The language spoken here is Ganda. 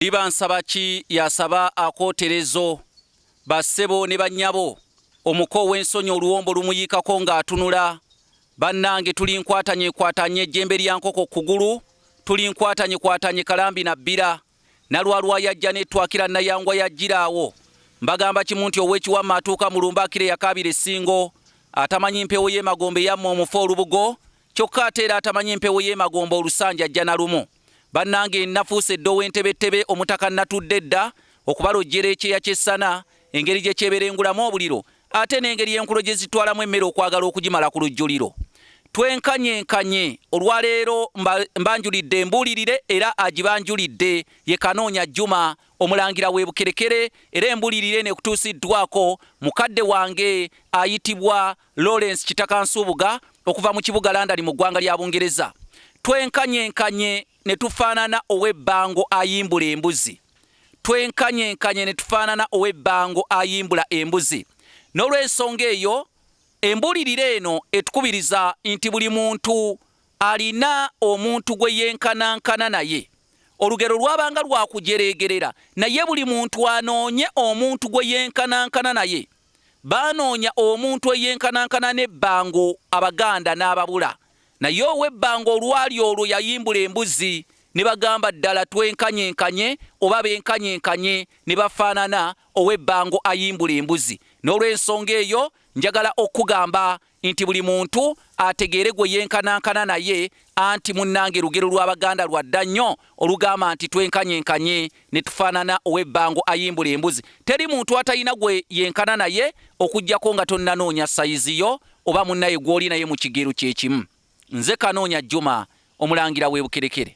Liba Nsabaki yasaba akooterezo bassebo ne bannyabo omuko w'ensonyi oluwombo lumuyikako ng'atunula. Bannange tuli nkwatanye ejjembe lya nkoko kugulu, tuli nkwatanye kalambi na bbira, nalwalwa yajja n'ettwakira nayangwa yajjiraawo. Mbagamba kimu nti ow'ekiwamma atuuka mu Lumbakire yakabira essingo, atamanyi mpewo y'emagombe yamma omufa olubugo, kyokka ate era atamanyi mpewo y'emagombe olusanja ajja na lumu. Bannange nafuuse eddowo entebetebe omutaka natudde edda okubalojjera ekyeya ky'essana, engeri gye kyeberengulamu obuliro, ate n'engeri enkulo gye zitwalamu emmere okwagala okugimala ku lujjuliro. Twenkanyenkanye olwaleero mbanjulidde embuulirire era agibanjulidde ye Kanoonya Juma omulangira w'e Bukerekere, era embuulirire nekutuusiddwako mukadde wange ayitibwa Lawrence Kitakansubuga okuva mu kibuga London mu ggwanga lya Bungereza. Twenkanyenkanye ne tufaanana ow'ebbango ayimbula embuzi. Twenkanyenkanye ne tufaanana ow'ebbango ayimbula embuzi. N'olw'ensonga eyo embuulirire eno etukubiriza nti buli muntu alina omuntu gwe yenkanankana naye. Olugero lwabanga lwakujeregerera, naye buli muntu anoonye omuntu gwe yenkanankana naye. Baanoonya omuntu eyenkanankana n'ebbango Abaganda n'ababula, naye ow'ebbango olwali olwo yayimbula embuzi, ne bagamba ddala twenkanyenkanye oba benkanyenkanye ne bafaanana ow'ebbango ayimbula embuzi. N'olw'ensonga eyo njagala okugamba nti buli muntu ategeere gwe yenkanankana naye, anti munnange lugero lw'Abaganda lwadda nnyo olugamba nti twenkanyenkanye ne tufaanana ow'ebbango ayimbula embuzi. Teri muntu atalina gwe yenkana naye okuggyako nga tonnanoonya sayizi yo oba munnaye gw'oli naye mu kigero kye kimu. Nze Kanoonya Juma omulangira w'e Bukerekere.